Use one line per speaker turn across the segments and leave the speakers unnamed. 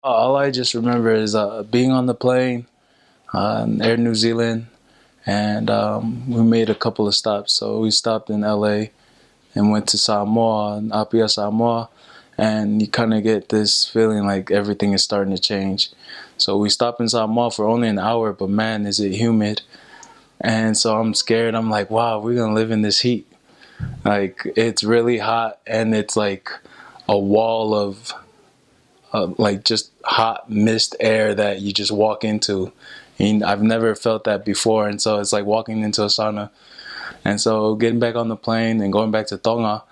All I just remember is being on the plane, in Air New Zealand, and we made a couple of stops. So we stopped in LA and went to Samoa, Apia, Samoa, and you kind of get this feeling like everything is starting to change. So we stopped in Samoa for only an hour, but man, is it humid. And so I'm scared. I'm like, wow, we're going to live in this heat. Like, it's really hot, and it's like a wall of like just hot mist air that you just walk into. And I've never felt that before, and so it's like walking into a sauna. And so getting back on the plane and going back to Tonga,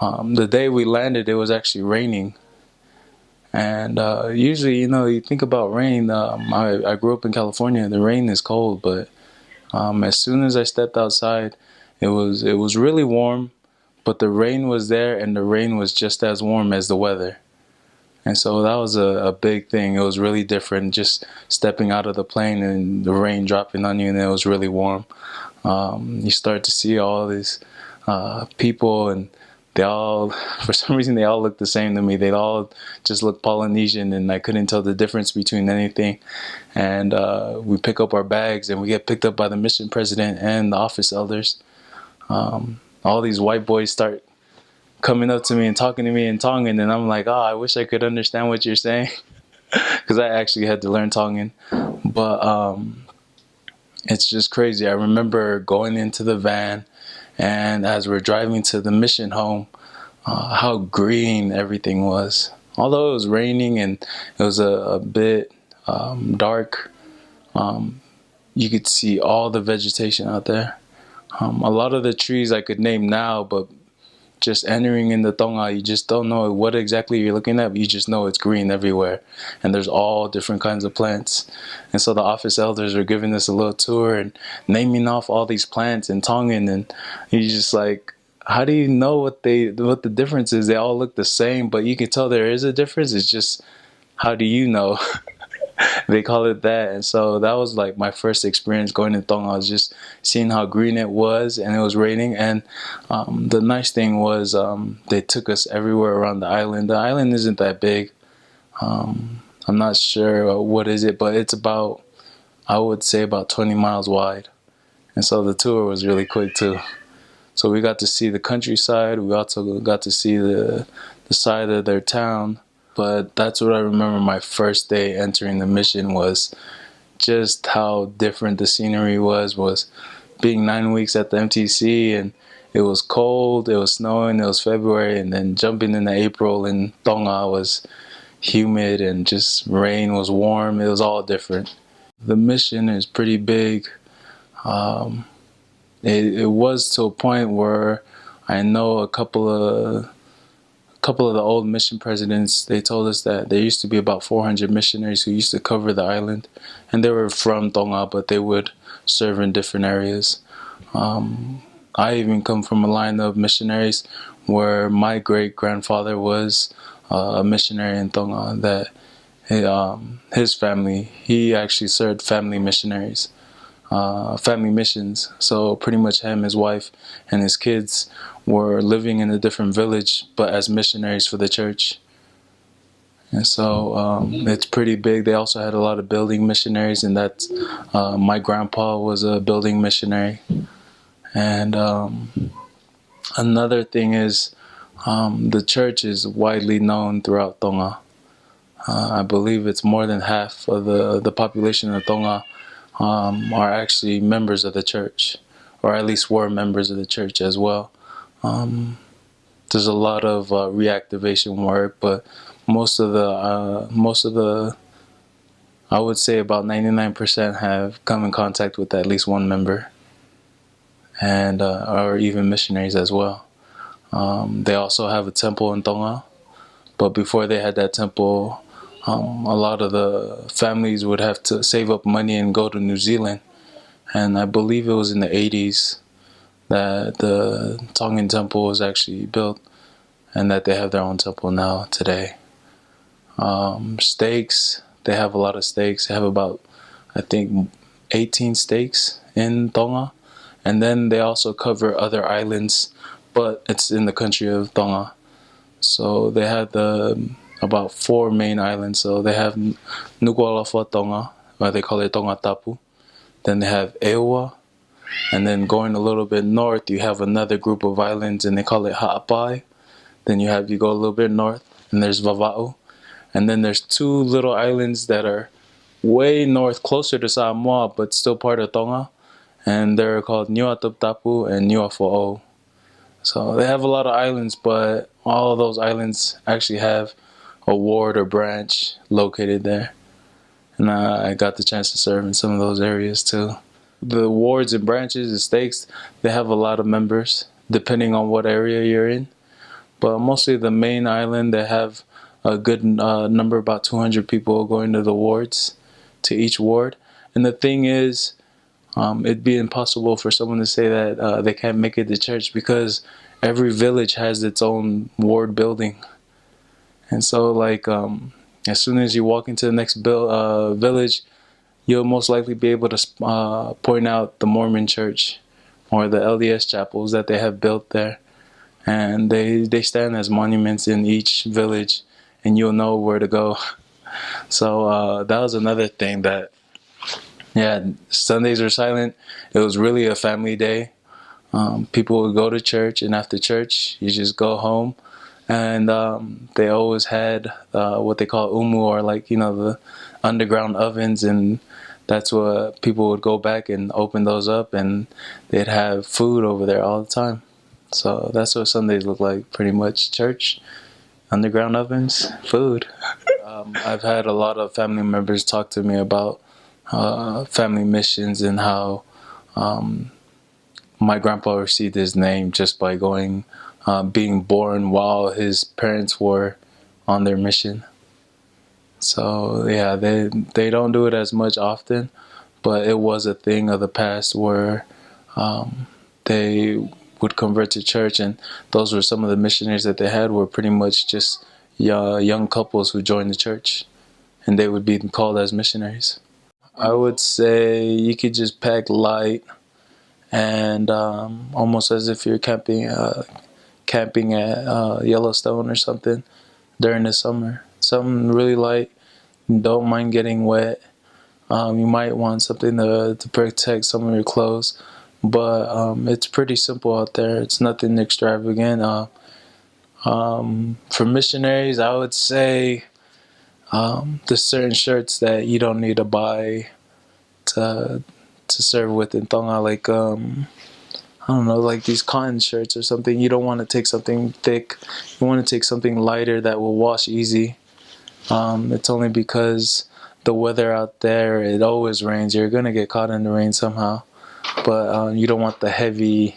the day we landed, it was actually raining. And usually, you think about rain. I grew up in California. The rain is cold, but as soon as I stepped outside, it was really warm, but the rain was there, and the rain was just as warm as the weather. And so that was a big thing. It was really different just stepping out of the plane and the rain dropping on you, and it was really warm. You start to see all these people, and they all, for some reason, they all look the same to me. They all just look Polynesian, and I couldn't tell the difference between anything. And we pick up our bags, and we get picked up by the mission president and the office elders. All these white boys start coming up to me and talking to me in Tongan, and I'm like, oh, I wish I could understand what you're saying, because I actually had to learn Tongan. But it's just crazy. I remember going into the van, and as we're driving to the mission home, how green everything was. Although it was raining and it was a bit dark, you could see all the vegetation out there. A lot of the trees I could name now, but just entering into Tonga, you just don't know what exactly you're looking at, but you just know it's green everywhere. And there's all different kinds of plants. And so the office elders are giving us a little tour and naming off all these plants in Tongan, and you're just like, how do you know what the difference is? They all look the same, but you can tell there is a difference. It's just, how do you know? They call it that. And so that was like my first experience going to Tonga. I was just seeing how green it was, and it was raining. And the nice thing was they took us everywhere around the island. The island isn't that big. I'm not sure what is it, but it's about, I would say, about 20 miles wide. And so the tour was really quick too. So we got to see the countryside. We also got to see the side of their town. But that's what I remember my first day entering the mission was just how different the scenery was being 9 weeks at the MTC, and it was cold, it was snowing, it was February, and then jumping into April in Tonga was humid, and just rain was warm. It was all different. The mission is pretty big. It was to a point where I know a couple of the old mission presidents, they told us that there used to be about 400 missionaries who used to cover the island, and they were from Tonga, but they would serve in different areas. I even come from a line of missionaries where my great grandfather was a missionary in Tonga. That his family, he actually served family missionaries. Family missions. So pretty much him, his wife, and his kids were living in a different village, but as missionaries for the church. And so it's pretty big. They also had a lot of building missionaries, and that's my grandpa was a building missionary. And another thing is the church is widely known throughout Tonga. I believe it's more than half of the population of Tonga are actually members of the church, or at least were members of the church as well. There's a lot of reactivation work, but most of the, I would say about 99% have come in contact with at least one member, and or even missionaries as well. They also have a temple in Tonga, but before they had that temple, a lot of the families would have to save up money and go to New Zealand. And I believe it was in the 80s that the Tongan temple was actually built, and that they have their own temple now today. Steaks, they have a lot of steaks. They have about, I think, 18 steaks in Tonga. And then they also cover other islands, but it's in the country of Tonga. So they had about 4 main islands. So they have Nuku'alofa Tonga, or they call it Tonga Tapu. Then they have Ewa, and then going a little bit north, you have another group of islands, and they call it Ha'apai. Then you go a little bit north, and there's Vava'u. And then there's 2 little islands that are way north, closer to Samoa, but still part of Tonga. And they're called Niuatop Tapu and Niuafo'ou. So they have a lot of islands, but all of those islands actually have a ward or branch located there. And I got the chance to serve in some of those areas too. The wards and branches, the stakes, they have a lot of members depending on what area you're in. But mostly the main island, they have a good number, about 200 people going to the wards, to each ward. And the thing is, it'd be impossible for someone to say that they can't make it to church, because every village has its own ward building. And so, like, as soon as you walk into the next village, you'll most likely be able to point out the Mormon church or the LDS chapels that they have built there. And they stand as monuments in each village, and you'll know where to go. So that was another thing that, yeah, Sundays are silent. It was really a family day. People would go to church, and after church, you just go home. And they always had what they call umu, or like, the underground ovens, and that's what people would go back and open those up, and they'd have food over there all the time. So that's what Sundays look like, pretty much. Church, underground ovens, food. I've had a lot of family members talk to me about family missions, and how my grandpa received his name just by being born while his parents were on their mission. So yeah, they don't do it as much often, but it was a thing of the past where they would convert to church, and those were some of the missionaries that they had, were pretty much just young couples who joined the church, and they would be called as missionaries. I would say you could just pack light, and almost as if you're camping at Yellowstone or something during the summer. Something really light. Don't mind getting wet. You might want something to protect some of your clothes, but it's pretty simple out there. It's nothing extravagant. For missionaries, I would say there's certain shirts that you don't need to buy to serve with in Tonga, like I don't know, like these cotton shirts or something. You don't want to take something thick. You want to take something lighter that will wash easy. It's only because the weather out there, it always rains. You're gonna get caught in the rain somehow, but you don't want the heavy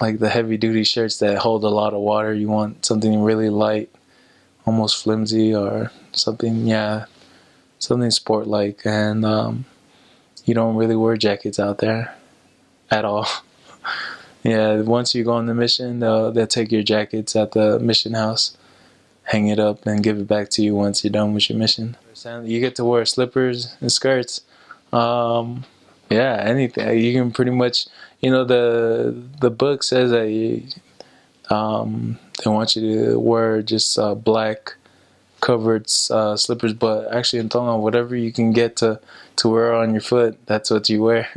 duty shirts that hold a lot of water. You want something really light, almost flimsy, or something sport like. And you don't really wear jackets out there at all. Yeah, once you go on the mission, they'll take your jackets at the mission house, hang it up, and give it back to you once you're done with your mission. You get to wear slippers and skirts. Anything. You can pretty much, the book says that they want you to wear just black covered slippers, but actually in Tonga, whatever you can get to wear on your foot, that's what you wear.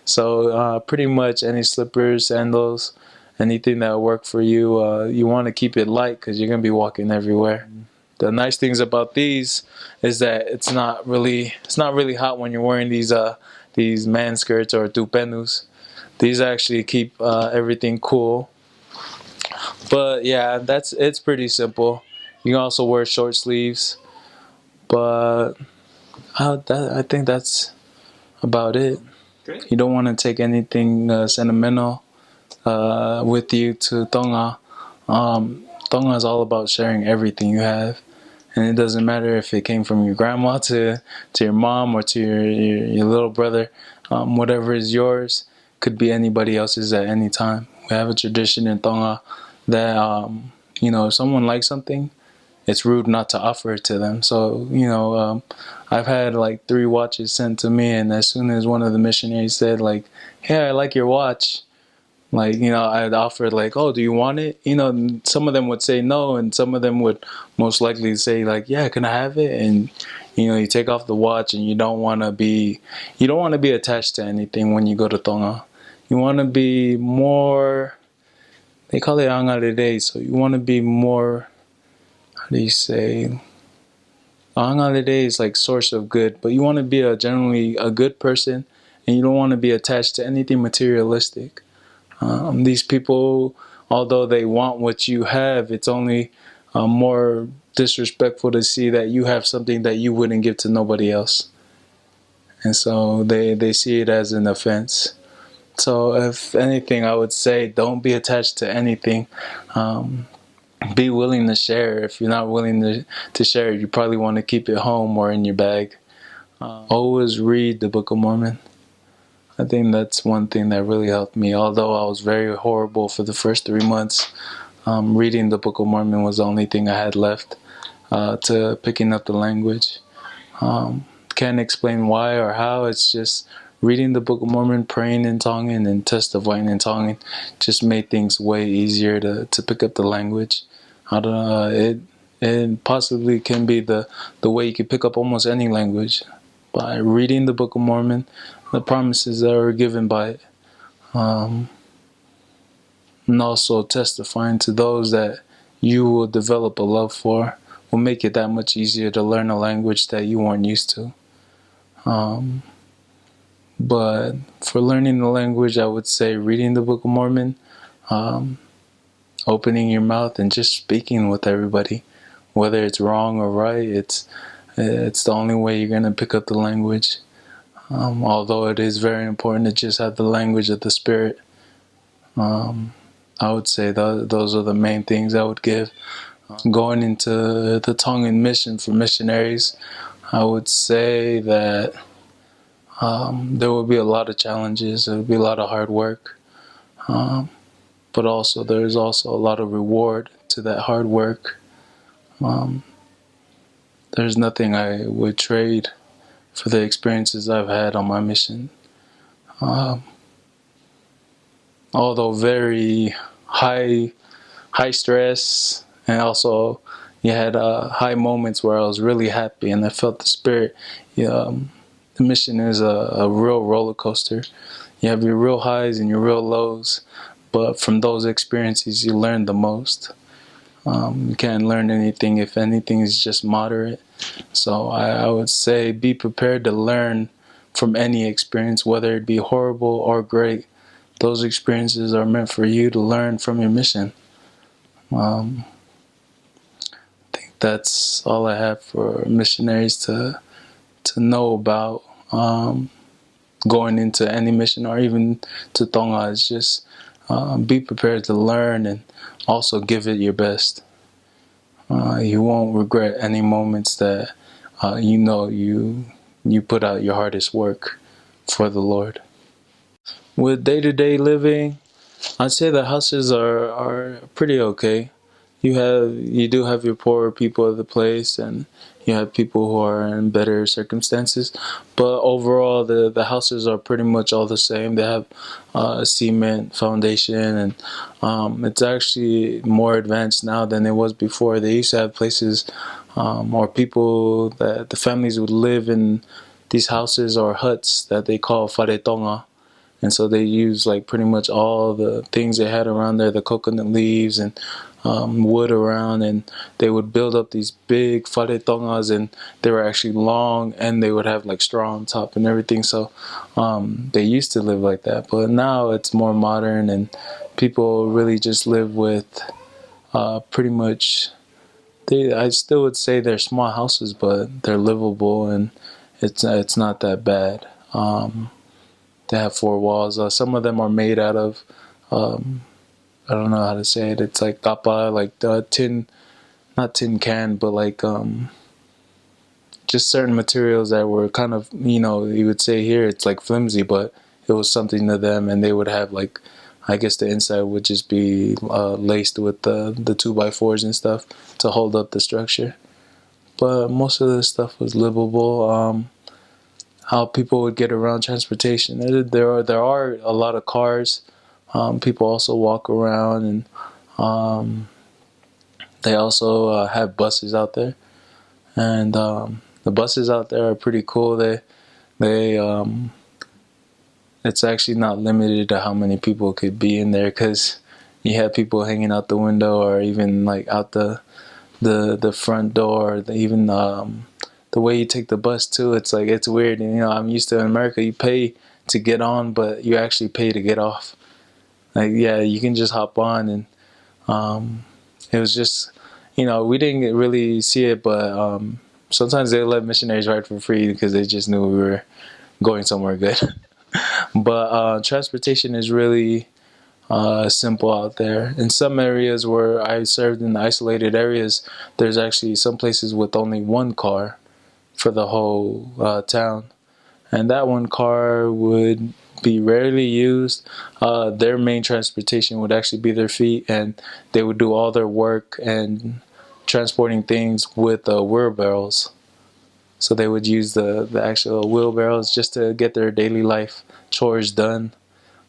So pretty much any slippers, sandals, anything that will work for you. You want to keep it light because you're going to be walking everywhere. The nice things about these is that it's not really hot when you're wearing these man skirts or tupenus. These actually keep everything cool. But yeah, it's pretty simple. You can also wear short sleeves, but I think that's about it. Great. You don't want to take anything sentimental with you to Tonga. Tonga is all about sharing everything you have, and it doesn't matter if it came from your grandma to your mom or to your little brother. Whatever is yours could be anybody else's at any time. We have a tradition in Tonga that if someone likes something, it's rude not to offer it to them. So I've had like 3 watches sent to me, and as soon as one of the missionaries said like, "Hey, I like your watch," Like, I'd offer like, oh, do you want it? Some of them would say no, and some of them would most likely say like, yeah, can I have it? And you take off the watch, and you don't want to be attached to anything when you go to Tonga. You want to be more, they call it angalide, so you want to be more, how do you say, angalide is like source of good, but you want to be generally a good person, and you don't want to be attached to anything materialistic. These people, although they want what you have, it's only more disrespectful to see that you have something that you wouldn't give to nobody else. And so they see it as an offense. So if anything, I would say don't be attached to anything. Be willing to share. If you're not willing to share, you probably want to keep it home or in your bag. Always read the Book of Mormon. I think that's one thing that really helped me. Although I was very horrible for the first 3 months, reading the Book of Mormon was the only thing I had left to picking up the language. Can't explain why or how. It's just reading the Book of Mormon, praying in Tongan, and testifying in Tongan just made things way easier to pick up the language. I don't know. It possibly can be the way you can pick up almost any language by reading the Book of Mormon, the promises that are given by it, and also testifying to those that you will develop a love for will make it that much easier to learn a language that you weren't used to. But for learning the language, I would say reading the Book of Mormon, opening your mouth and just speaking with everybody, whether it's wrong or right. It's the only way you're gonna pick up the language. Although it is very important to just have the language of the Spirit. I would say those are the main things I would give. Going into the Tongan mission for missionaries, I would say that there will be a lot of challenges. There will be a lot of hard work. But also there's also a lot of reward to that hard work. There's nothing I would trade for the experiences I've had on my mission. Although very high stress, and also you had high moments where I was really happy and I felt the Spirit. The mission is a real roller coaster. You have your real highs and your real lows, but from those experiences you learn the most. You can't learn anything if anything is just moderate. So I would say be prepared to learn from any experience, whether it be horrible or great. Those experiences are meant for you to learn from your mission. I think that's all I have for missionaries to know about going into any mission or even to Tonga. Is just be prepared to learn and also give it your best. You won't regret any moments that you put out your hardest work for the Lord. With day-to-day living, I'd say the houses are pretty okay. You do have your poorer people of the place, and you have people who are in better circumstances. But overall, the houses are pretty much all the same. They have a cement foundation, and it's actually more advanced now than it was before. They used to have places or people that the families would live in these houses or huts that they call wharetonga. And so they used like pretty much all the things they had around there, the coconut leaves and wood around, and they would build up these big wharetongas, and they were actually long, and they would have like straw on top and everything. So they used to live like that, but now it's more modern, and people really just live with pretty much. I still would say they're small houses, but they're livable, and it's not that bad. They have four walls. Some of them are made out of, I don't know how to say it. It's like kapa, like tin, not tin can, but like just certain materials that were kind of, you would say here it's like flimsy, but it was something to them, and they would have like, I guess the inside would just be laced with the 2x4s and stuff to hold up the structure. But most of the stuff was livable. How people would get around transportation. There are a lot of cars. People also walk around, and they also have buses out there. And the buses out there are pretty cool. They it's actually not limited to how many people could be in there, because you have people hanging out the window, or even like out the front door. Even the way you take the bus too, it's like, it's weird. And I'm used to, in America, you pay to get on, but you actually pay to get off. Like, yeah, you can just hop on. And it was just, we didn't really see it, but sometimes they let missionaries ride for free because they just knew we were going somewhere good. But transportation is really simple out there. In some areas where I served, in the isolated areas, there's actually some places with only one car for the whole town. And that one car would be rarely used. Their main transportation would actually be their feet, and they would do all their work and transporting things with wheelbarrows. So they would use the actual wheelbarrows just to get their daily life chores done.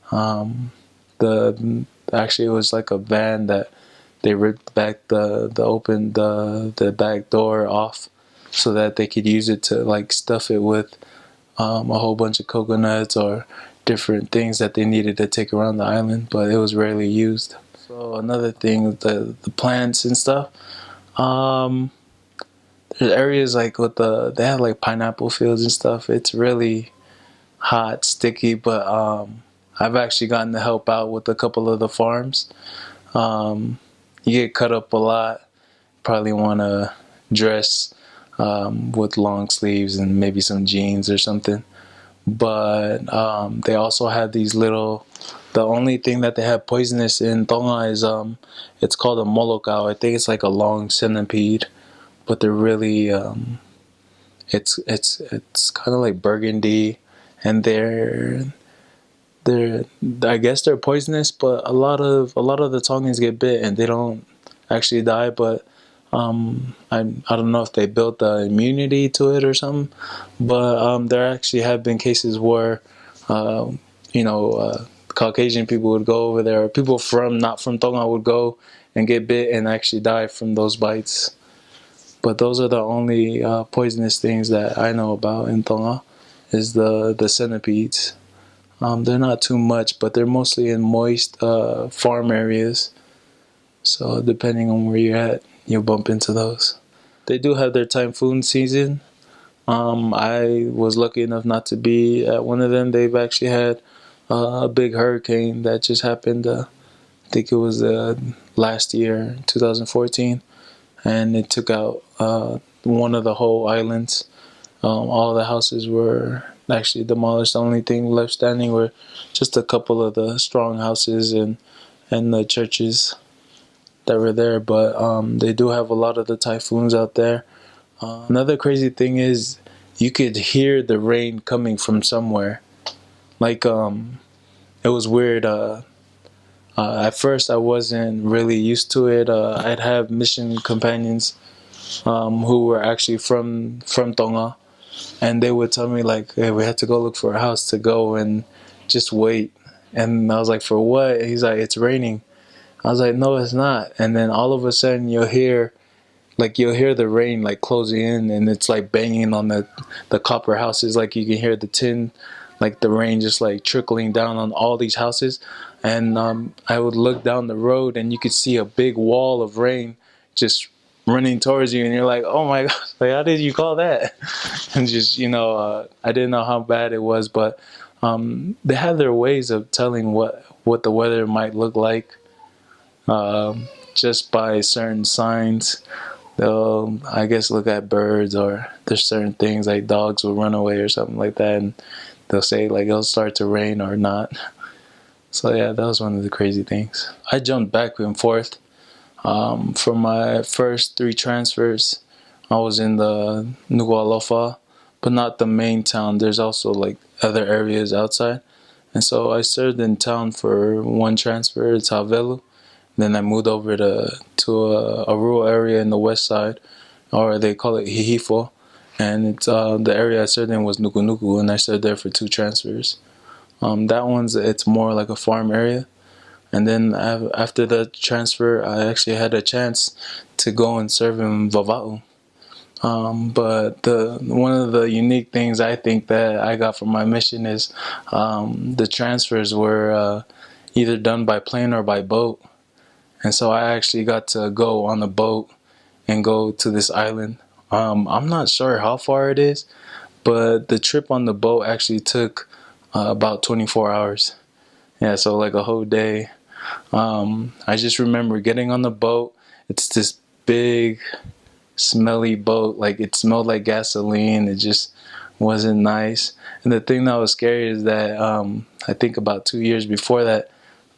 The Actually, it was like a van that they ripped back the back door off so that they could use it to like stuff it with a whole bunch of coconuts or different things that they needed to take around the island, but it was rarely used. So another thing, the plants and stuff. There's areas like they have like pineapple fields and stuff. It's really hot, sticky, but I've actually gotten to help out with a couple of the farms. You get cut up a lot. Probably want to dress with long sleeves and maybe some jeans or something. But they also have these little. The only thing that they have poisonous in Tonga is it's called a molokau. I think it's like a long centipede, but they're really it's kind of like burgundy, and they're I guess they're poisonous, but a lot of the Tongans get bit and they don't actually die. But I don't know if they built the immunity to it or something. But there actually have been cases where Caucasian people would go over there, or people from not from Tonga would go and get bit and actually die from those bites. But those are the only poisonous things that I know about in Tonga, is the centipedes. They're not too much, but they're mostly in moist farm areas. So depending on where you're at, you'll bump into those. They do have their typhoon season. I was lucky enough not to be at one of them. They've actually had a big hurricane that just happened. I think it was last year, 2014, and it took out one of the whole islands. All the houses were actually demolished. The only thing left standing were just a couple of the strong houses and the churches that were there. But they do have a lot of the typhoons out there. Another crazy thing is you could hear the rain coming from somewhere. Like it was weird. At first I wasn't really used to it. I'd have mission companions who were actually from Tonga, and they would tell me like, hey, we had to go look for a house to go and just wait. And I was like, for what? He's like, it's raining. I was like, no, it's not. And then all of a sudden you'll hear the rain like closing in, and it's like banging on the copper houses. Like you can hear the tin, like the rain just like trickling down on all these houses. And I would look down the road and you could see a big wall of rain just running towards you, and you're like, oh my gosh, like how did you call that? And just I didn't know how bad it was, but they have their ways of telling what the weather might look like, just by certain signs. They'll, I guess, look at birds, or there's certain things like dogs will run away or something like that, and they'll say like it'll start to rain or not. So yeah, that was one of the crazy things. I jumped back and forth. For my first 3 transfers, I was in the Nuku'alofa, but not the main town. There's also like other areas outside. And so I served in town for 1 transfer, it's Havelu. Then I moved over to a rural area in the west side, or they call it Hihifo. And it's the area I served in was Nuku, and I served there for 2 transfers. That it's more like a farm area. And then after the transfer, I actually had a chance to go and serve in Vava'u. But one of the unique things I think that I got from my mission is the transfers were either done by plane or by boat. And so I actually got to go on a boat and go to this island. I'm not sure how far it is, but the trip on the boat actually took about 24 hours. Yeah, so like a whole day. I just remember getting on the boat. It's this big, smelly boat. Like it smelled like gasoline. It just wasn't nice. And the thing that was scary is that I think about 2 years before that,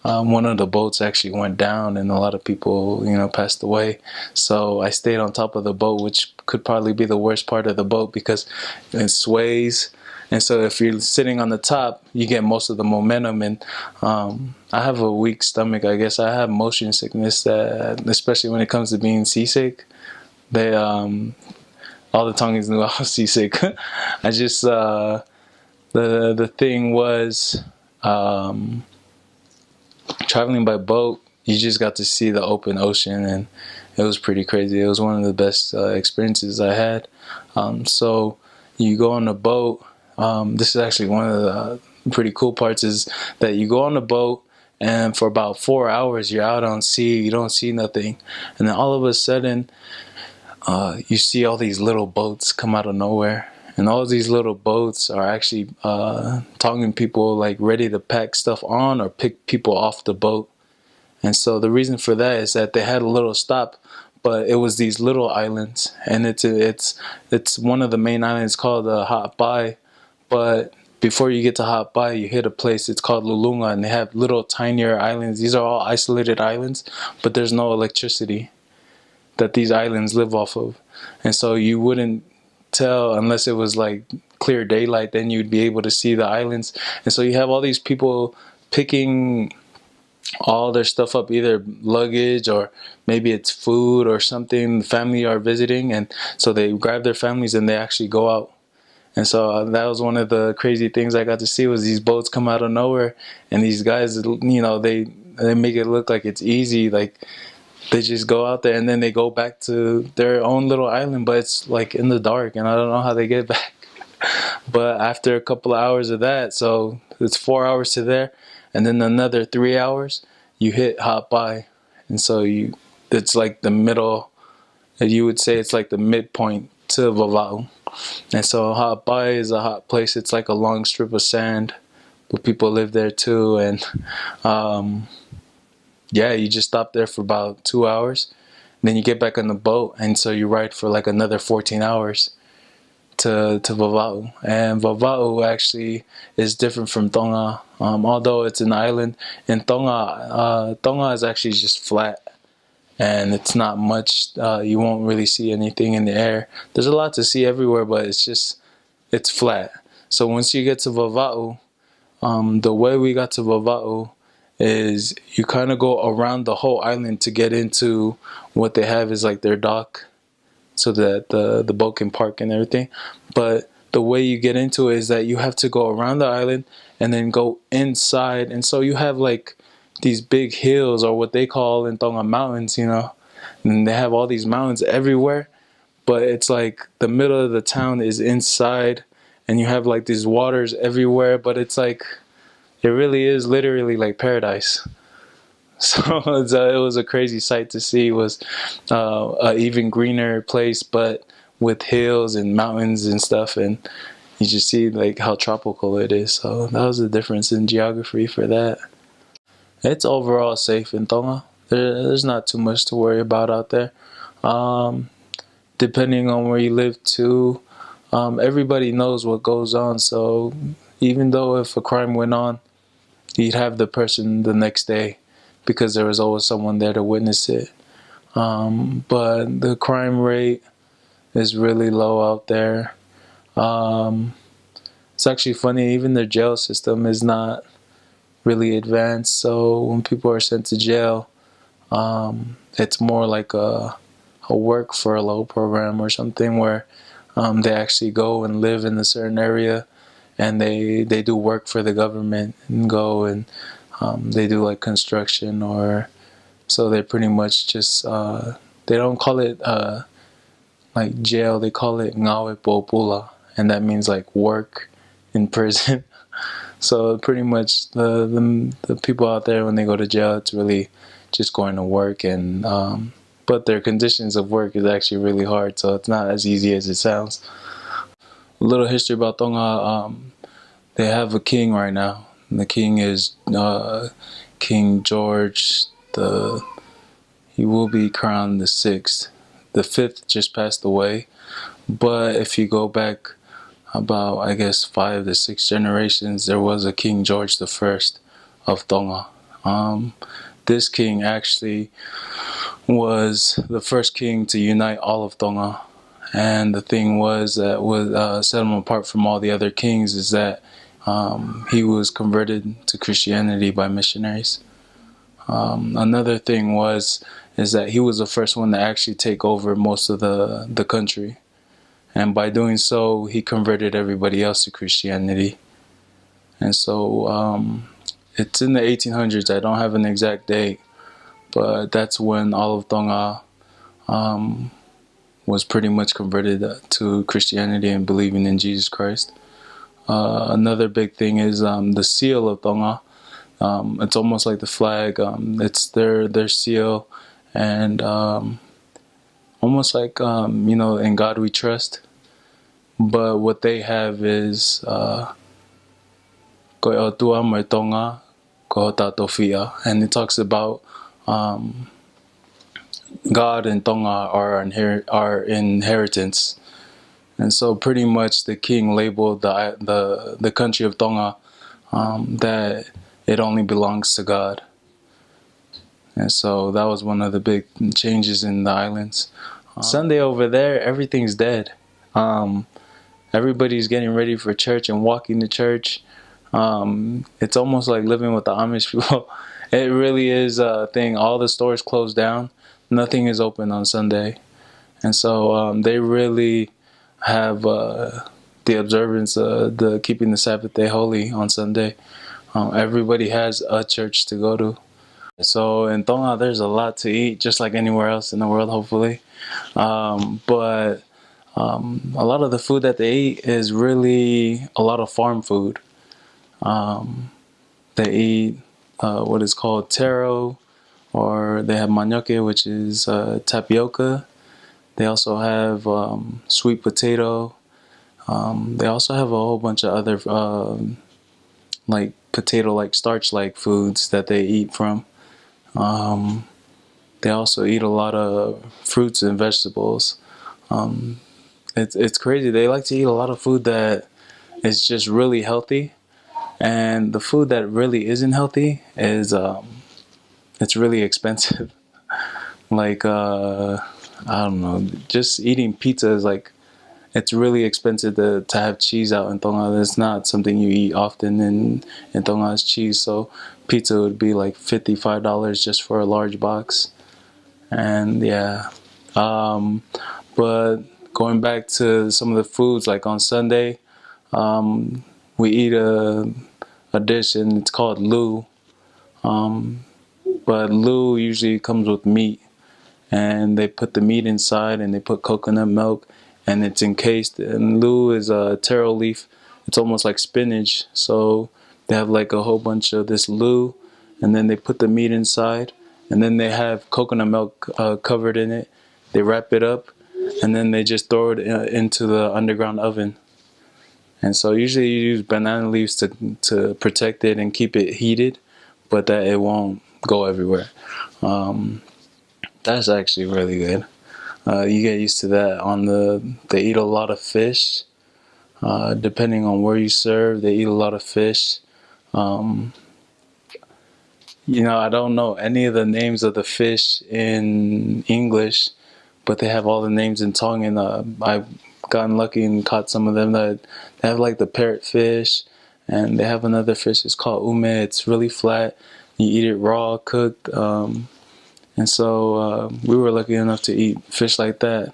one of the boats actually went down and a lot of people, passed away. So I stayed on top of the boat, which could probably be the worst part of the boat because it sways. And so if you're sitting on the top, you get most of the momentum. And I have a weak stomach, I guess. I have motion sickness, especially when it comes to being seasick. They, all the Tongans knew I was seasick. I just, the thing was, traveling by boat, you just got to see the open ocean, and it was pretty crazy. It was one of the best experiences I had. So you go on a boat. This is actually one of the pretty cool parts is that you go on a boat, and for about 4 hours you're out on sea. You don't see nothing, and then all of a sudden you see all these little boats come out of nowhere. And all these little boats are actually Tongan people, like ready to pack stuff on or pick people off the boat. And so the reason for that is that they had a little stop, but it was these little islands, and it's one of the main islands called Hot Bai. But before you get to Hot Bai, you hit a place. It's called Lulunga, and they have little tinier islands. These are all isolated islands, but there's no electricity that these islands live off of, and so you wouldn't tell unless it was like clear daylight. Then you'd be able to see the islands. And so you have all these people picking all their stuff up, either luggage or maybe it's food or something the family are visiting, and so they grab their families and they actually go out. And so that was one of the crazy things I got to see, was these boats come out of nowhere, and these guys, they make it look like it's easy, like they just go out there and then they go back to their own little island, but it's like in the dark, and I don't know how they get back. But after a couple of hours of that, so it's 4 hours to there, and then another 3 hours, you hit Hot Bai. And so it's like the middle, you would say it's like the midpoint to Vava'u. And so Hot Bai is a hot place. It's like a long strip of sand, but people live there too. And yeah, you just stop there for about 2 hours. Then you get back on the boat, and so you ride for like another 14 hours to Vava'u. And Vava'u actually is different from Tonga. Although it's an island, in Tonga, Tonga is actually just flat. And it's not much, you won't really see anything in the air. There's a lot to see everywhere, but it's flat. So once you get to Vava'u, the way we got to Vava'u is you kind of go around the whole island to get into what they have is like their dock, so that the boat can park and everything. But the way you get into it is that you have to go around the island and then go inside. And so you have like these big hills, or what they call in Tonga mountains, and they have all these mountains everywhere, but it's like the middle of the town is inside, and you have like these waters everywhere, but it's like, it really is literally like paradise. So it was a crazy sight to see. It was an even greener place, but with hills and mountains and stuff, and you just see like how tropical it is. So that was the difference in geography for that. It's overall safe in Tonga. There's not too much to worry about out there. Depending on where you live too, everybody knows what goes on. So even though if a crime went on, you'd have the person the next day, because there was always someone there to witness it. But the crime rate is really low out there. It's actually funny, even their jail system is not really advanced. So when people are sent to jail, it's more like a work furlough program or something, where they actually go and live in a certain area, and they do work for the government and go and They do like construction, or so they pretty much just they don't call it like jail. They call it ngawe popula, and that means like work in prison. So pretty much the people out there, when they go to jail, it's really just going to work, and but their conditions of work is actually really hard, so it's not as easy as it sounds. A little history about Tonga. They have a king right now. The king is King George. He will be crowned the 6th. The 5th just passed away, but if you go back about, I guess, 5 to 6 generations, there was a King George the First of Tonga. This king actually was the first king to unite all of Tonga. And the thing was that would set him apart from all the other kings is that he was converted to Christianity by missionaries. Another thing is that he was the first one to actually take over most of the country. And by doing so, he converted everybody else to Christianity. And so it's in the 1800s. I don't have an exact date, but that's when all of Tonga was pretty much converted to Christianity and believing in Jesus Christ. Another big thing is the seal of Tonga. It's almost like the flag. It's their seal, and almost like in God we trust. But what they have is Koe Otua Mo Tonga, Ko Tato Fia, and it talks about God and Tonga are our inheritance. And so pretty much the king labeled the country of Tonga that it only belongs to God. And so that was one of the big changes in the islands. Sunday over there, everything's dead. Everybody's getting ready for church and walking to church. It's almost like living with the Amish people. It really is a thing. All the stores closed down. Nothing is open on Sunday. And so they really have the observance, the keeping the Sabbath day holy on Sunday. Everybody has a church to go to. So in Tonga, there's a lot to eat, just like anywhere else in the world, hopefully. But a lot of the food that they eat is really a lot of farm food. They eat what is called taro, or they have manioke, which is tapioca. They also have sweet potato. They also have a whole bunch of other like potato-like, starch-like foods that they eat from. They also eat a lot of fruits and vegetables. It's crazy. They like to eat a lot of food that is just really healthy, and the food that really isn't healthy is it's really expensive. Like I don't know, just eating pizza is like, it's really expensive to have cheese out in Tonga. It's not something you eat often in Tonga is cheese. So pizza would be like $55 just for a large box. And yeah, but going back to some of the foods, like on Sunday, we eat a dish and it's called lu. But lu usually comes with meat, and they put the meat inside and they put coconut milk, and it's encased. And lu is a taro leaf. It's almost like spinach. So they have like a whole bunch of this lu, and then they put the meat inside, and then they have coconut milk covered in it. They wrap it up, and then they just throw it into the underground oven. And so usually you use banana leaves to protect it and keep it heated, but that it won't go everywhere. That's actually really good. You get used to that. They eat a lot of fish. Depending on where you serve, they eat a lot of fish. I don't know any of the names of the fish in English, but they have all the names in Tongan. I've gotten lucky and caught some of them. That they have like the parrotfish, and they have another fish. It's called ume. It's really flat. You eat it raw, cooked. And so we were lucky enough to eat fish like that.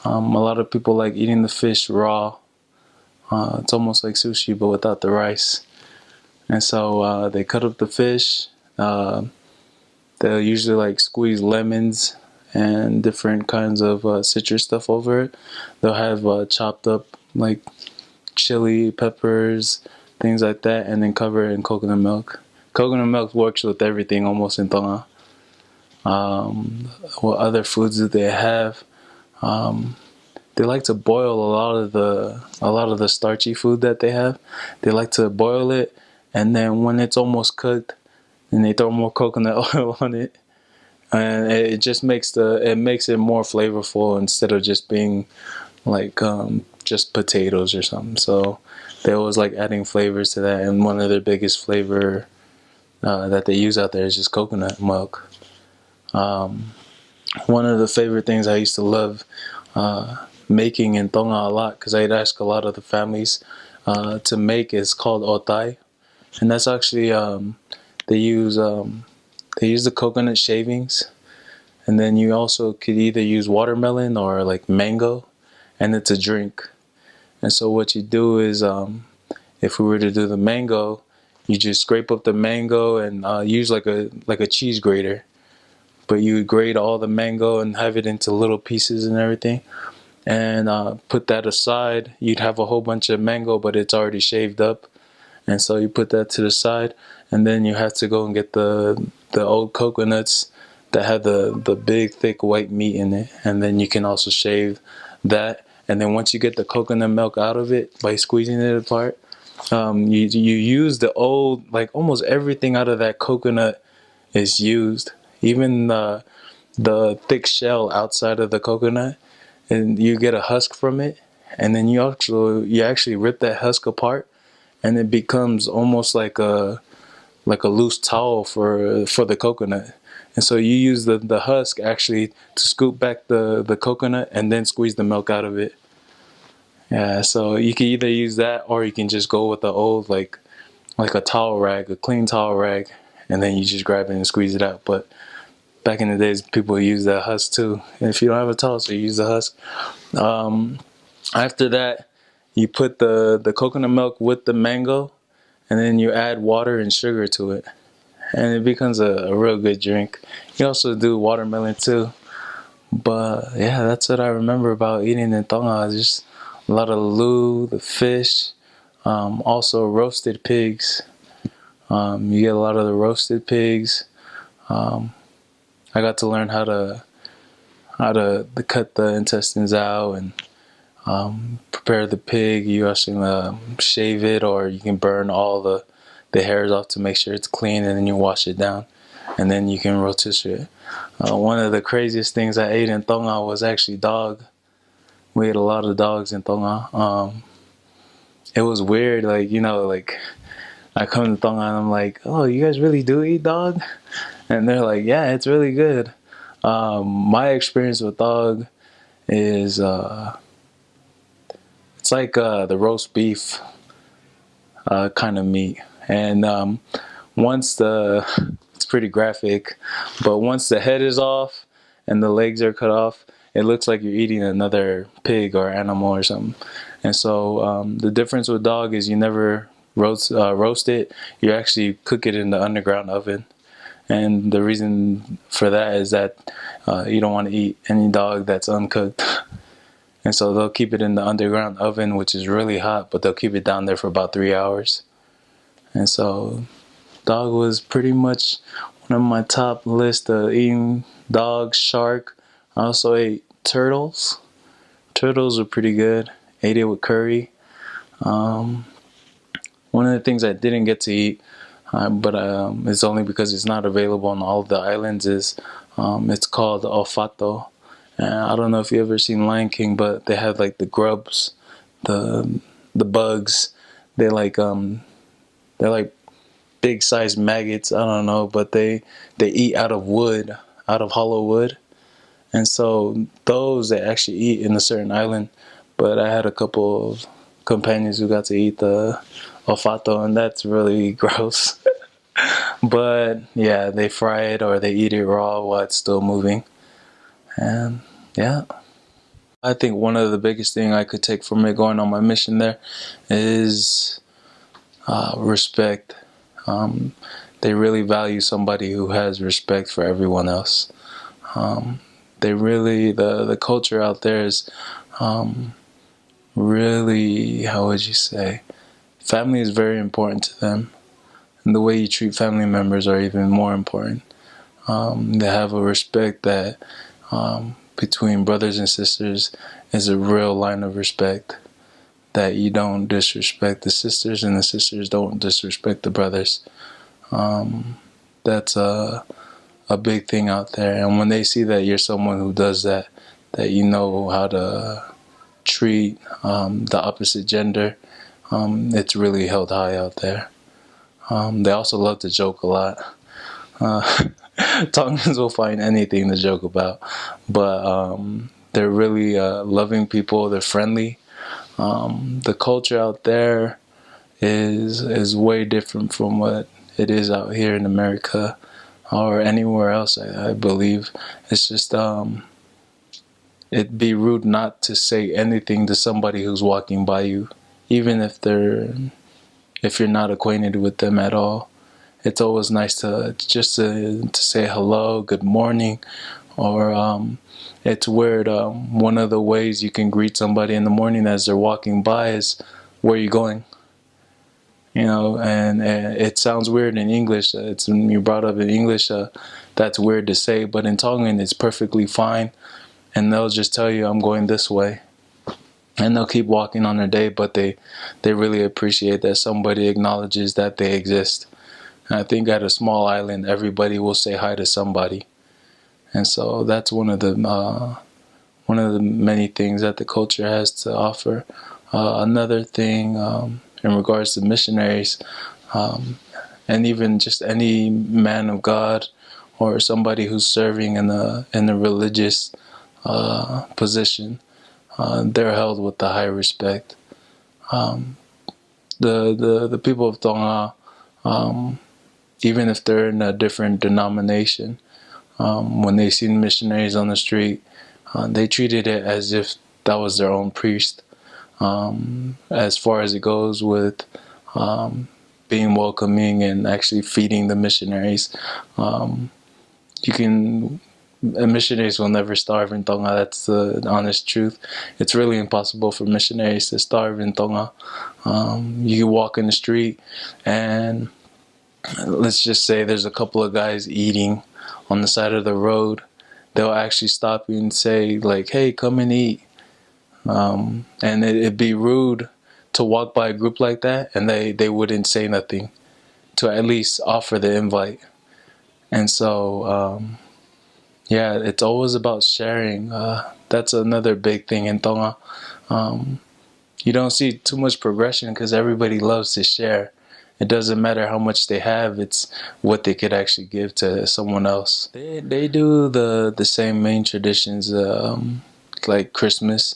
A lot of people like eating the fish raw. It's almost like sushi, but without the rice. And so they cut up the fish. They'll usually like squeeze lemons and different kinds of citrus stuff over it. They'll have chopped up like chili peppers, things like that, and then cover it in coconut milk. Coconut milk works with everything almost in Tonga. What other foods do they have? They like to boil a lot of the starchy food that they have. They like to boil it, and then when it's almost cooked, then they throw more coconut oil on it, and it just makes it more flavorful instead of just being like just potatoes or something. So they always like adding flavors to that, and one of their biggest flavor that they use out there is just coconut milk. One of the favorite things I used to love making in Tonga a lot, because I'd ask a lot of the families to make, is called otai, and that's actually they use the coconut shavings, and then you also could either use watermelon or like mango, and it's a drink. And so what you do is, if we were to do the mango, you just scrape up the mango and use like a cheese grater, but you grate all the mango and have it into little pieces and everything, and put that aside. You'd have a whole bunch of mango, but it's already shaved up, and so you put that to the side, and then you have to go and get the old coconuts that have the big thick white meat in it, and then you can also shave that. And then once you get the coconut milk out of it by squeezing it apart, you use the old, like almost everything out of that coconut is used, even the thick shell outside of the coconut, and you get a husk from it, and then you actually rip that husk apart, and it becomes almost like a loose towel for the coconut. And so you use the husk actually to scoop back the coconut and then squeeze the milk out of it. Yeah, so you can either use that, or you can just go with the old like a towel rag, a clean towel rag, and then you just grab it and squeeze it out. But back in the days, people use that husk too. And if you don't have a towel, so you use the husk. After that, you put the coconut milk with the mango, and then you add water and sugar to it, and it becomes a real good drink. You also do watermelon too. But yeah, that's what I remember about eating in Tonga. Just a lot of loo, the fish, also roasted pigs. You get a lot of the roasted pigs. I got to learn how to cut the intestines out and prepare the pig. You actually shave it, or you can burn all the hairs off to make sure it's clean, and then you wash it down, and then you can rotisserie it. One of the craziest things I ate in Tonga was actually dog. We ate a lot of dogs in Tonga. It was weird, like I come to Tonga and I'm like, oh, you guys really do eat dog? And they're like, yeah, it's really good. My experience with dog is it's like the roast beef kind of meat. And once it's pretty graphic, but once the head is off and the legs are cut off, it looks like you're eating another pig or animal or something. And so the difference with dog is you never roast it. You actually cook it in the underground oven. And the reason for that is that you don't want to eat any dog that's uncooked. And so they'll keep it in the underground oven, which is really hot, but they'll keep it down there for about 3 hours. And so dog was pretty much one of my top list of eating. Dog, shark. I also ate turtles. Turtles were pretty good. Ate it with curry. One of the things I didn't get to eat, but it's only because it's not available on all of the islands, is it's called olfato. I don't know if you ever seen Lion King, but they have like the grubs, the bugs. They're like big sized maggots. I don't know, but they eat out of wood, out of hollow wood, and so those they actually eat in a certain island. But I had a couple of companions who got to eat the olfato, and that's really gross. But yeah, they fry it or they eat it raw while it's still moving. And yeah, I think one of the biggest thing I could take from it going on my mission there is respect. They really value somebody who has respect for everyone else. They really, the culture out there is really, how would you say, family is very important to them. And the way you treat family members are even more important. They have a respect that between brothers and sisters is a real line of respect. That you don't disrespect the sisters and the sisters don't disrespect the brothers. That's a big thing out there. And when they see that you're someone who does that, that you know how to treat the opposite gender, it's really held high out there. They also love to joke a lot. Tongans will find anything to joke about, but they're really loving people. They're friendly. The culture out there is way different from what it is out here in America or anywhere else. I believe it's just it'd be rude not to say anything to somebody who's walking by you, even if you're not acquainted with them at all. It's always nice to say hello, good morning, or it's weird. One of the ways you can greet somebody in the morning as they're walking by is, "Where are you going?" And it sounds weird in English. It's when you're brought up in English, that's weird to say, but in Tongan it's perfectly fine, and they'll just tell you, "I'm going this way." And they'll keep walking on their day, but they really appreciate that somebody acknowledges that they exist. And I think at a small island, everybody will say hi to somebody. And so that's one of the many things that the culture has to offer. Another thing in regards to missionaries, and even just any man of God or somebody who's serving in a religious position, they're held with the high respect. The people of Tonga, even if they're in a different denomination, when they see missionaries on the street, they treated it as if that was their own priest. As far as it goes with being welcoming and actually feeding the missionaries, missionaries will never starve in Tonga. That's the honest truth. It's really impossible for missionaries to starve in Tonga. You walk in the street and let's just say there's a couple of guys eating on the side of the road. They'll actually stop you and say, like, "Hey, come and eat." And it'd be rude to walk by a group like that and they wouldn't say nothing to at least offer the invite. And so yeah, it's always about sharing. That's another big thing in Tonga. You don't see too much progression because everybody loves to share. It doesn't matter how much they have, it's what they could actually give to someone else. They do the same main traditions, like Christmas.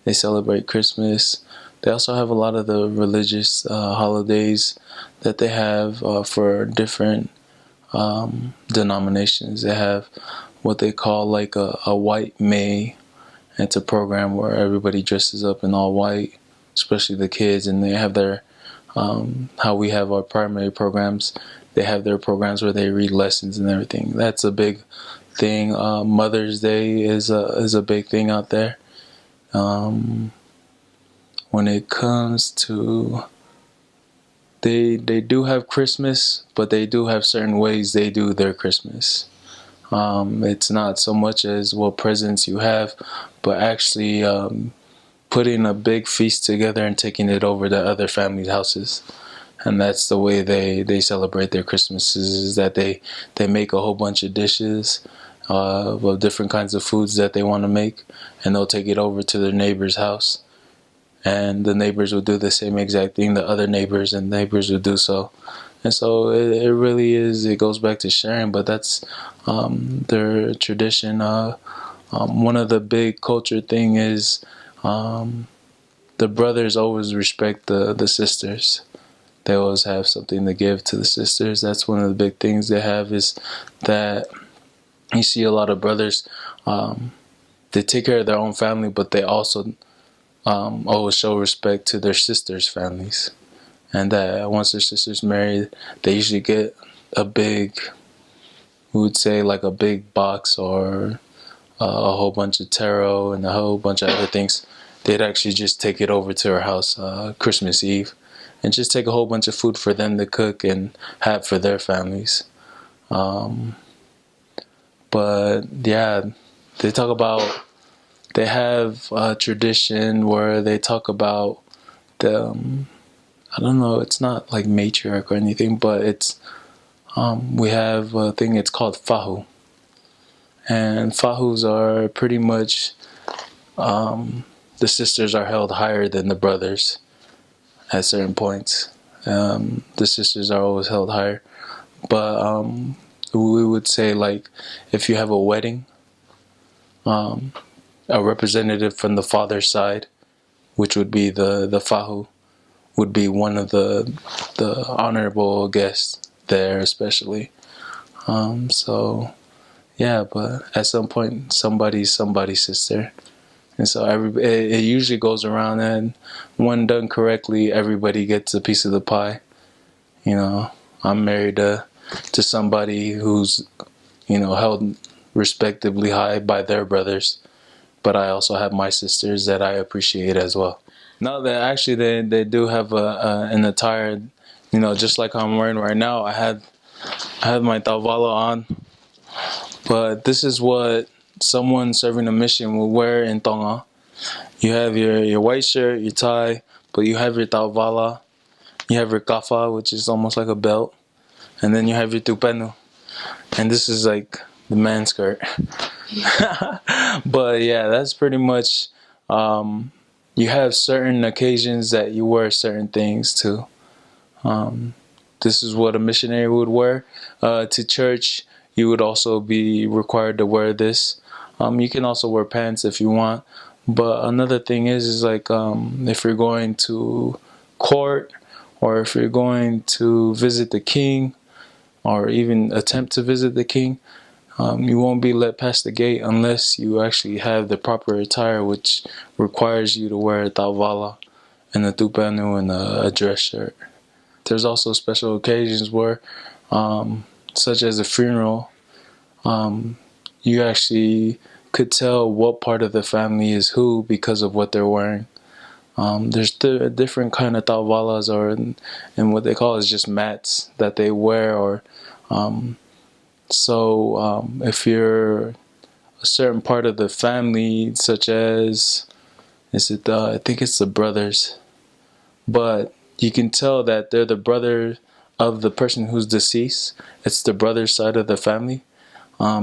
They celebrate Christmas. They also have a lot of the religious holidays that they have for different denominations. They have what they call like a white May. It's a program where everybody dresses up in all white, especially the kids, and they have their how we have our primary programs. They have their programs where they read lessons and everything. That's a big thing. Mother's Day is a big thing out there. When it comes to they do have Christmas, but they do have certain ways they do their Christmas. It's not so much as what presents you have, but actually putting a big feast together and taking it over to other families' houses. And that's the way they celebrate their Christmases, is that they make a whole bunch of dishes of different kinds of foods that they want to make, and they'll take it over to their neighbor's house. And the neighbors will do the same exact thing, the other neighbors and neighbors will do so. And so it really is, it goes back to sharing, but that's their tradition. One of the big culture thing is the brothers always respect the sisters. They always have something to give to the sisters. That's one of the big things they have, is that you see a lot of brothers, they take care of their own family, but they also always show respect to their sisters' families. and that once their sister's married, they usually get a big, we would say like a big box or a whole bunch of taro and a whole bunch of other things. They'd actually just take it over to her house Christmas Eve and just take a whole bunch of food for them to cook and have for their families. But yeah, they talk about, they have a tradition where they talk about the, I don't know, it's not like matriarch or anything, but it's, we have a thing, it's called fahu. And fahus are pretty much, the sisters are held higher than the brothers at certain points. The sisters are always held higher. But we would say, like, if you have a wedding, a representative from the father's side, which would be the fahu, would be one of the honorable guests there, especially. So yeah, but at some point, somebody's somebody's sister. And so it usually goes around, and when done correctly, everybody gets a piece of the pie. You know, I'm married to somebody who's, you know, held respectably high by their brothers, but I also have my sisters that I appreciate as well. No, that actually they do have an attire, you know, just like I'm wearing right now. I have my tavala on, but this is what someone serving a mission will wear in Tonga. You have your white shirt, your tie, but you have your tavala, you have your kafa, which is almost like a belt, and then you have your tupenu, and this is like the man skirt. But yeah, that's pretty much. You have certain occasions that you wear certain things too. This is what a missionary would wear to church. You would also be required to wear this. You can also wear pants if you want. But another thing is like if you're going to court, or if you're going to visit the king, or even attempt to visit the king, you won't be let past the gate unless you actually have the proper attire, which requires you to wear a tavala and a tupanu and a dress shirt. There's also special occasions where, such as a funeral, you actually could tell what part of the family is who because of what they're wearing. There's different kind of tavalas, or and what they call is just mats that they wear, or if you're a certain part of the family, such as, I think it's the brothers, but you can tell that they're the brother of the person who's deceased. It's the brother's side of the family,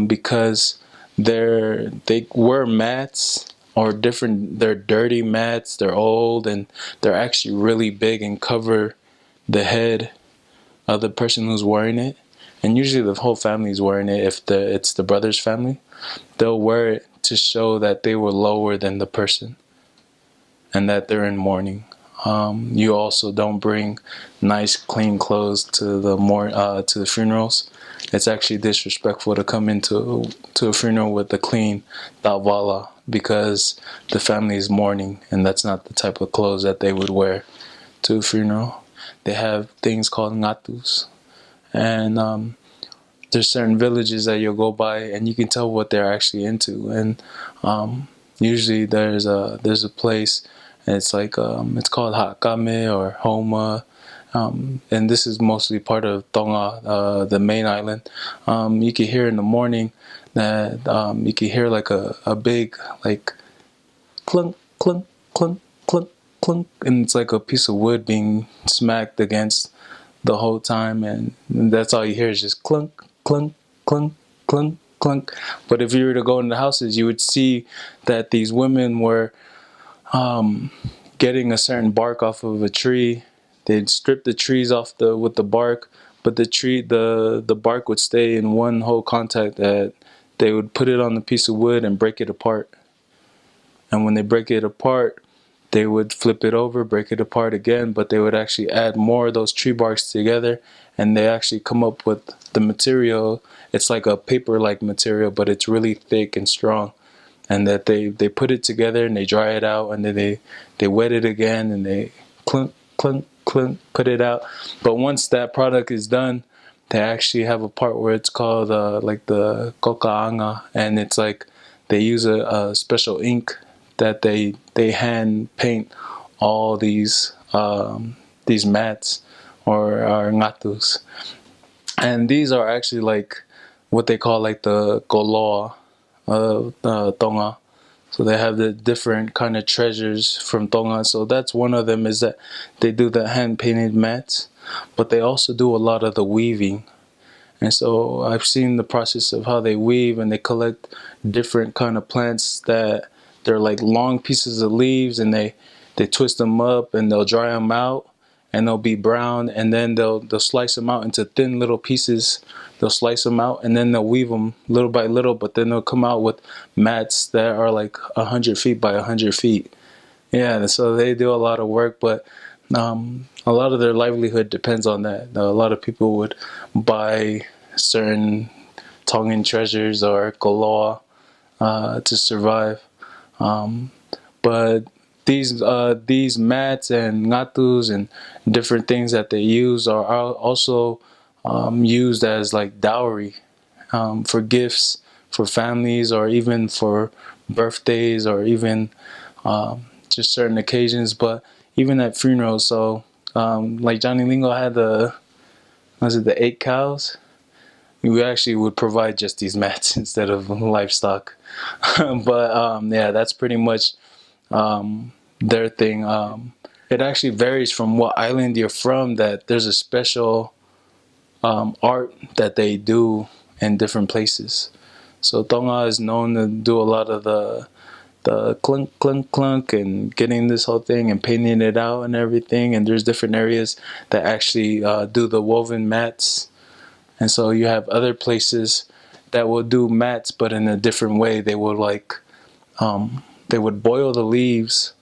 because they wear mats or different. They're dirty mats. They're old, and they're actually really big and cover the head of the person who's wearing it. And usually the whole family is wearing it. If it's the brother's family, they'll wear it to show that they were lower than the person and that they're in mourning. You also don't bring nice, clean clothes to the funerals. It's actually disrespectful to come into a funeral with a clean tavala, because the family is mourning, and that's not the type of clothes that they would wear to a funeral. They have things called ngatus, and there's certain villages that you'll go by, and you can tell what they're actually into. And usually there's a place, and it's like it's called Hakame or Homa, and this is mostly part of Tonga, the main island. You can hear in the morning that you can hear like a big like clunk clunk clunk clunk clunk, and it's like a piece of wood being smacked against the whole time, and that's all you hear is just clunk clunk clunk clunk clunk. But if you were to go into the houses, you would see that these women were getting a certain bark off of a tree. They'd strip the trees off with the bark, but the bark would stay in one whole contact. That they would put it on the piece of wood and break it apart. And when they break it apart, they would flip it over, break it apart again, but they would actually add more of those tree barks together, and they actually come up with the material. It's like a paper-like material, but it's really thick and strong. And that they put it together and they dry it out, and then they wet it again, and they clunk clunk clunk put it out. But once that product is done, they actually have a part where it's called like the kokaanga, and it's like they use a special ink that they hand paint all these mats or ngatus, and these are actually like what they call like the koloa of Tonga. So they have the different kind of treasures from Tonga. So that's one of them, is that they do the hand painted mats, but they also do a lot of the weaving. And so I've seen the process of how they weave, and they collect different kind of plants that they're like long pieces of leaves, and they twist them up and they'll dry them out, and they'll be brown, and then they'll slice them out into thin little pieces. They'll slice them out, and then they'll weave them little by little, but then they'll come out with mats that are like 100 feet by 100 feet. Yeah, so they do a lot of work, but a lot of their livelihood depends on that. A lot of people would buy certain Tongan treasures or koloa to survive. But these mats and ngatus and different things that they use are also used as like dowry for gifts for families, or even for birthdays, or even just certain occasions, but even at funerals. So like Johnny Lingo had the 8 cows. We actually would provide just these mats instead of livestock. But yeah, that's pretty much their thing. It actually varies from what island you're from, that there's a special art that they do in different places. So Tonga is known to do a lot of the clunk clunk clunk and getting this whole thing and painting it out and everything. And there's different areas that actually do the woven mats. And so you have other places that will do mats, but in a different way. They would they would boil the leaves.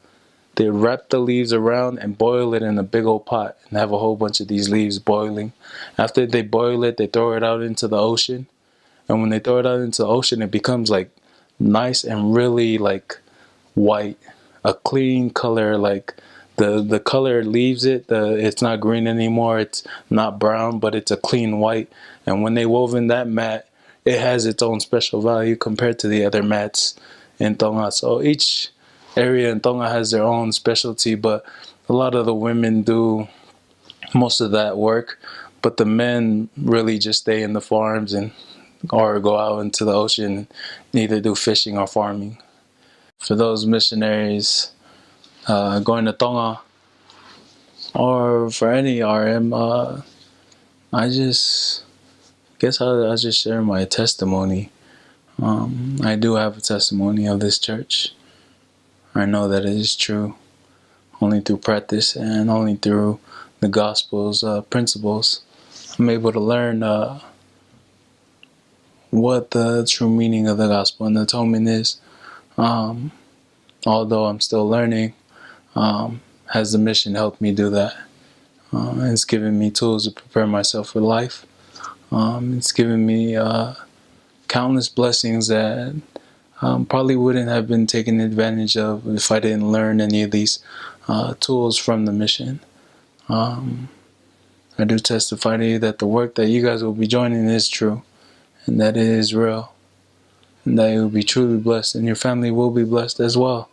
They wrap the leaves around and boil it in a big old pot, and have a whole bunch of these leaves boiling. After they boil it, they throw it out into the ocean. And when they throw it out into the ocean, it becomes like nice and really like white, a clean color. Like the color leaves it. It's not green anymore. It's not brown, but it's a clean white. And when they wove in that mat, it has its own special value compared to the other mats in Tonga. So each area in Tonga has their own specialty, but a lot of the women do most of that work, but the men really just stay in the farms and or go out into the ocean and either do fishing or farming. For those missionaries going to Tonga, or for any RM, I just guess I'll just share my testimony. I do have a testimony of this church. I know that it is true only through practice and only through the gospel's principles. I'm able to learn what the true meaning of the gospel and the atonement is. Although I'm still learning, has the mission helped me do that? It's given me tools to prepare myself for life. It's given me countless blessings that probably wouldn't have been taken advantage of if I didn't learn any of these tools from the mission. I do testify to you that the work that you guys will be joining is true, and that it is real, and that you will be truly blessed, and your family will be blessed as well.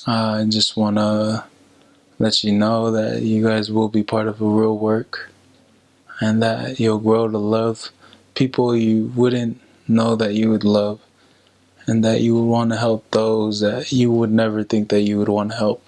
I just want to let you know that you guys will be part of a real work, and that you'll grow to love people you wouldn't know that you would love, and that you would want to help those that you would never think that you would want to help.